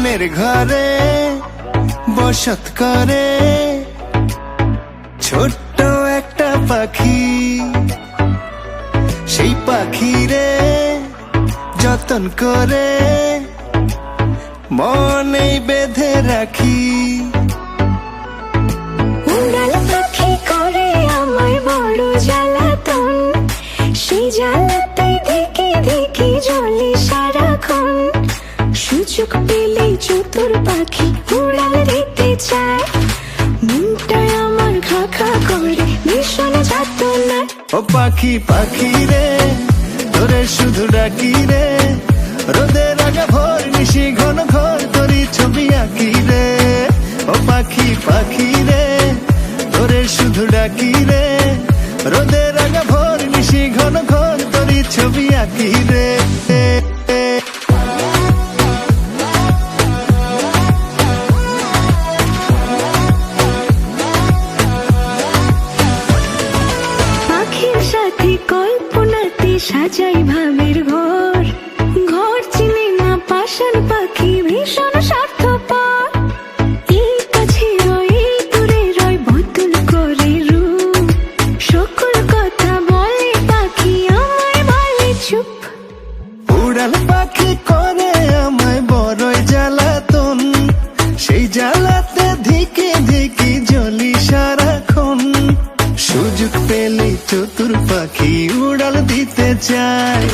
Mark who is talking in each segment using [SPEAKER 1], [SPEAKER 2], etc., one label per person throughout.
[SPEAKER 1] মনের ঘরে বসত করে ছোট্ট একটা পাখি। সেই পাখিরে যতন করে মনে বেঁধে রাখি।
[SPEAKER 2] উড়াল পাখি করে আমায় বড় জ্বালাতন, সেই জ্বালাতে দেখে দেখে জ্বলে সারাক্ষণ। সুযোগ পেলেই চতুর পাখি উড়াল দিতে চায়, মনটায় আমার খা খা করে ভীষণ যাতনা।
[SPEAKER 1] ও পাখি পাখি রে তোরে শুধু ডাকি রে, রোদের আগা ভোর নিশি ঘন ঘর তোরই ছবি আঁকি রে। ও পাখি পাখি রে তোরে শুধু ডাকি রে, রোদের আগা ভোর নিশি ঘন ঘর তোরই ছবি আঁকি রে।
[SPEAKER 2] পাখির সাথে কল্পনাতে সাজাই ভাবের ঘর, ঘর চিনে না পাষাণ পাখি ভীষণ স্বার্থপর। এই কাছে রয় এই দূরে রয় বদল করে রূপ, সকল কথা বলে পাখি আমায় বলে চুপ।
[SPEAKER 1] উড়াল পাখি করে আমায় বড়ই জ্বালাতন, সেই জ্বালাতে ধিকে ধিকে জ্বলি সারাক্ষণ। সুযোগ পেলে চতুর পাখি উড়াল দিতে চায়,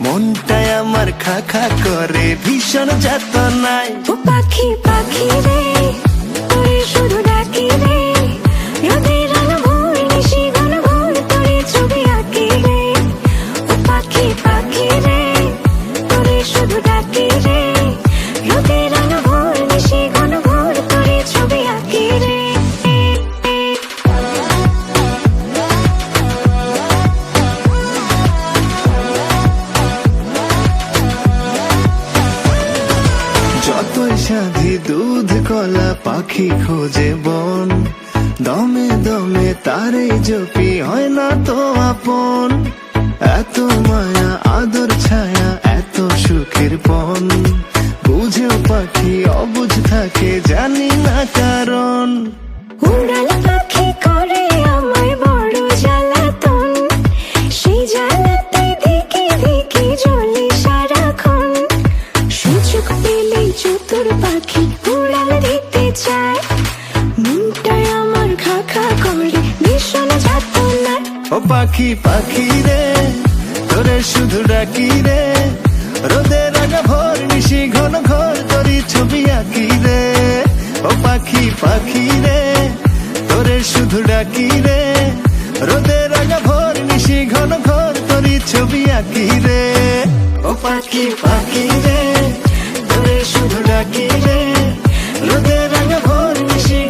[SPEAKER 1] মনটায় আমার খা খা করে ভীষণ যাতনায়।
[SPEAKER 2] ও পাখি পাখি রে তোরে শুধু ডাকি রে, রোদের আলো ভোর নিশি ঘন ঘোর তোরে ছবি আঁকি রে। ও পাখি পাখি রে তোরে শুধু ডাকি রে, রোদের আলো ভোর নিশি ঘন ঘোর তোরে ছবি আঁকি রে।
[SPEAKER 1] যতই সাধি দুধ কলা পাখি খোঁজে বন, দমে দমে তারে জপি হয় না তো আপন। এত মায়া আদর ছায়া এত সুখের পন, বুঝেও পাখি অবুঝ থাকে জানি না কারণ।
[SPEAKER 2] উড়াল পাখি করে আমায় বড় জ্বালাতন, সেই জ্বালাতে দেখে দেখে জ্বলে সারাক্ষণ। সুযোগ পেলেই চতুর পাখি উড়াল দিতে চায়, মনটায় আমার খা খা করে ভীষণ যাতনা।
[SPEAKER 1] ও পাখি পাখি রে তোরে শুধু ডাকি রে, রোদের আগা ভোর নিশি ঘন ঘর তোরই ছবি আঁকি রে। ও পাখি পাখি রে তোরে শুধু ডাকি রে, রোদের আগা ভোর নিশি ঘন ঘর তোরই ছবি আঁকি রে। ও পাখি পাখি রে তোরে শুধু ডাকি রে, রোদের আগা ভোর নিশি